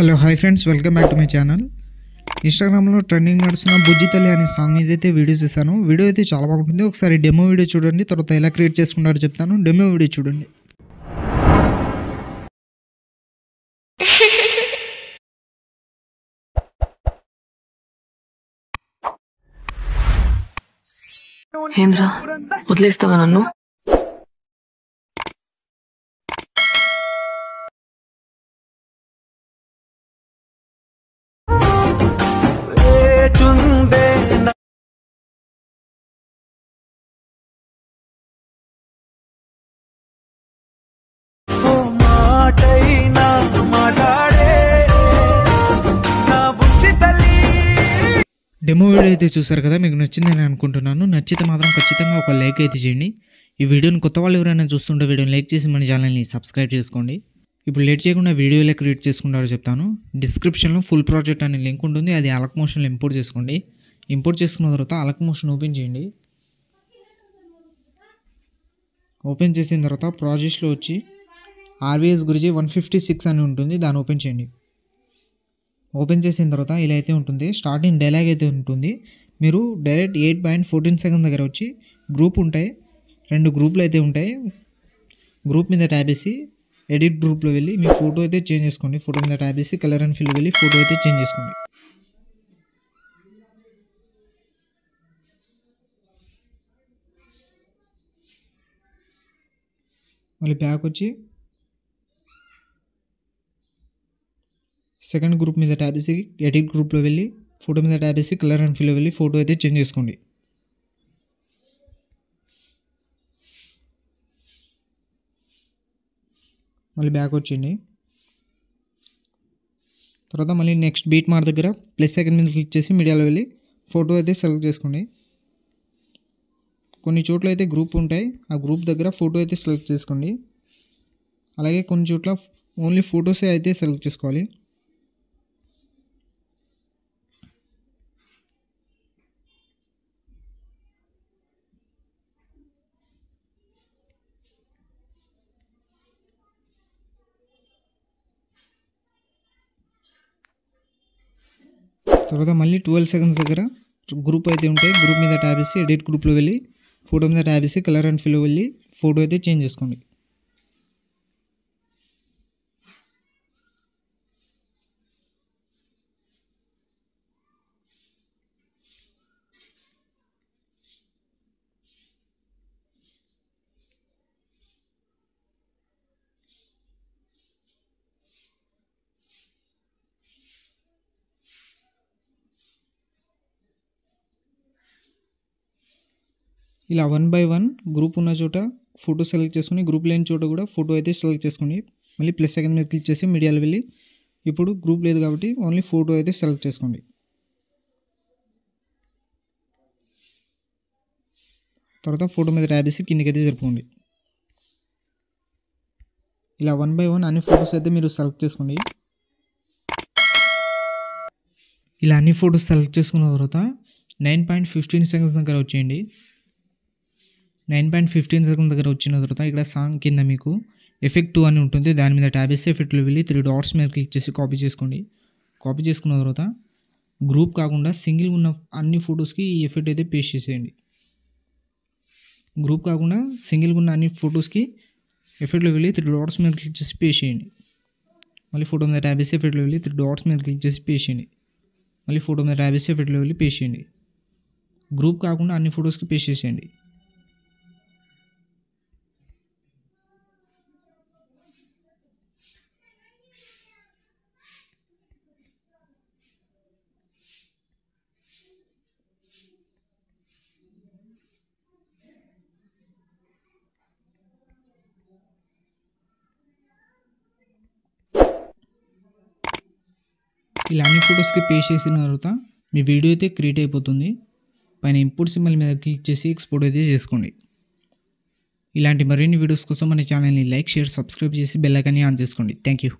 Hello hi friends, welcome back to my channel. ఇన్స్టాగ్రామ్లో trending నడుస్తున్న బుజ్జితల్లి అనే సాంగ్ మీద అయితే వీడియో చేశాను. వీడియో అయితే చాలా బాగుంటుంది. ఒకసారి డెమో వీడియో చూడండి, తర్వాత ఎలా క్రియేట్ చేసుకుంటారో చెప్తాను. డెమో వీడియో చూడండి. ఏంద్రా వదిలేస్తావా నన్ను? డెమో వీడియో అయితే చూసారు కదా, మీకు నచ్చిందని అనుకుంటున్నాను. నచ్చితే మాత్రం ఖచ్చితంగా ఒక లైక్ అయితే చేయండి. ఈ వీడియోని కొత్త వాళ్ళు ఎవరైనా చూస్తుంటే వీడియోని లైక్ చేసి మన ఛానల్ని సబ్స్క్రైబ్ చేసుకోండి. ఇప్పుడు లేట్ చేయకుండా వీడియో ఎలా క్రియేట్ చేసుకుంటారో చెప్తాను. డిస్క్రిప్షన్లో ఫుల్ ప్రాజెక్ట్ అనే లింక్ ఉంటుంది, అది అలక్ మోషన్లో ఇంపోర్ట్ చేసుకోండి. ఇంపోర్ట్ చేసుకున్న తర్వాత అలక్ మోషన్ ఓపెన్ చేయండి. ఓపెన్ చేసిన తర్వాత ప్రాజెక్ట్స్లో వచ్చి ఆర్వీఎస్ గురించి 156 అని ఉంటుంది, దాన్ని ఓపెన్ చేయండి. ఓపెన్ చేసిన తర్వాత ఇలా అయితే ఉంటుంది. స్టార్టింగ్ డైలాగ్ అయితే ఉంటుంది. మీరు డైరెక్ట్ 8.14 సెకండ్ దగ్గర వచ్చి గ్రూప్ ఉంటాయి, 2 గ్రూపులు అయితే ఉంటాయి. గ్రూప్ మీద ట్యాబ్ వేసి ఎడిట్ గ్రూప్లో వెళ్ళి మీ ఫోటో అయితే చేంజ్ చేసుకోండి. ఫోటో మీద ట్యాబ్ వేసి కలర్ అండ్ ఫిల్ వెళ్ళి ఫోటో అయితే చేంజ్ చేసుకోండి. మళ్ళీ బ్యాక్ వచ్చి సెకండ్ గ్రూప్ మీద ట్యాబ్ వేసి ఎడిట్ గ్రూప్లో వెళ్ళి ఫోటో మీద ట్యాబ్ వేసి కలర్ అండ్ ఫిల్ వెళ్ళి ఫోటో అయితే చేంజ్ చేసుకోండి. మళ్ళీ బ్యాక్ వచ్చింది. తర్వాత మళ్ళీ నెక్స్ట్ బీట్ మార్క్ దగ్గర ప్లస్ సెకండ్ మీద క్లిక్ చేసి మీడియాలో వెళ్ళి ఫోటో అయితే సెలెక్ట్ చేసుకోండి. కొన్ని చోట్ల అయితే గ్రూప్ ఉంటాయి, ఆ గ్రూప్ దగ్గర ఫోటో అయితే సెలెక్ట్ చేసుకోండి. అలాగే కొన్ని చోట్ల ఓన్లీ ఫొటోసే అయితే సెలెక్ట్ చేసుకోవాలి. తర్వాత మళ్ళీ 12 సెకండ్స్ దగ్గర గ్రూప్ అయితే ఉంటాయి, గ్రూప్ మీద ట్యాబ్ వేసి ఎడిట్ గ్రూప్లో వెళ్ళి ఫోటో మీద ట్యాబ్ వేసి కలర్ అండ్ ఫిల్ వెళ్ళి ఫోటో అయితే చేంజ్ చేసుకోండి. ఇలా 1 by 1 గ్రూప్ ఉన్న చోట ఫోటో సెలెక్ట్ చేసుకుని, గ్రూప్ లేని చోట కూడా ఫోటో అయితే సెలెక్ట్ చేసుకోండి. మళ్ళీ ప్లస్ సెకండ్ మీద క్లిక్ చేసి మీడియాలో వెళ్ళి ఇప్పుడు గ్రూప్ లేదు కాబట్టి ఓన్లీ ఫోటో అయితే సెలెక్ట్ చేసుకోండి. తర్వాత ఫోటో మీద ట్యాబ్ వేసి కిందకి అయితే జరుపుకోండి. ఇలా 1 by 1 అన్ని ఫొటోస్ అయితే మీరు సెలెక్ట్ చేసుకోండి. ఇలా అన్ని ఫొటోస్ సెలెక్ట్ చేసుకున్న తర్వాత 9.15 సెకండ్స్ దగ్గర వచ్చేయండి. 9.15 సెకండ్ దగ్గర వచ్చిన తర్వాత ఇక్కడ సాంగ్ కింద మీకు ఎఫెక్ట్ 2 అని ఉంటుంది, దాని మీద ట్యాబ్ వేసి ఎఫెక్ట్లో వెళ్ళి 3 డాట్స్ మీద క్లిక్ చేసి కాపీ చేసుకోండి. కాపీ చేసుకున్న తర్వాత గ్రూప్ కాకుండా సింగిల్ ఉన్న అన్ని ఫొటోస్కి ఈ ఎఫెక్ట్ అయితే పేస్ట్ చేసేయండి. గ్రూప్ కాకుండా సింగిల్గా ఉన్న అన్ని ఫొటోస్కి ఎఫెక్ట్లో వెళ్ళి 3 డాట్స్ మీద క్లిక్ చేసి పేస్ట్ చేయండి. మళ్ళీ ఫోటో మీద ట్యాబ్ వేసి ఎఫెక్ట్లో వెళ్ళి 3 డాట్స్ మీద క్లిక్ చేసి పేస్ట్ చేయండి. మళ్ళీ ఫోటో మీద ట్యాబ్ వేసి ఎఫెక్ట్లో వెళ్ళి పేస్ట్ చేయండి. గ్రూప్ కాకుండా అన్ని ఫొటోస్కి పేస్ట్ చేసేయండి. ఇలా అన్ని ఫొటోస్కి పేస్ట్ చేసిన తర్వాత మీ వీడియో అయితే క్రియేట్ అయిపోతుంది. పైన ఇంపోర్ట్ సింబల్ మీద క్లిక్ చేసి ఎక్స్పోర్ట్ అయితే చేసుకోండి. ఇలాంటి మరిన్ని వీడియోస్ కోసం మన ఛానల్ని లైక్, షేర్, సబ్స్క్రైబ్ చేసి బెల్ ఐకాన్ని ఆన్ చేసుకోండి. Thank you.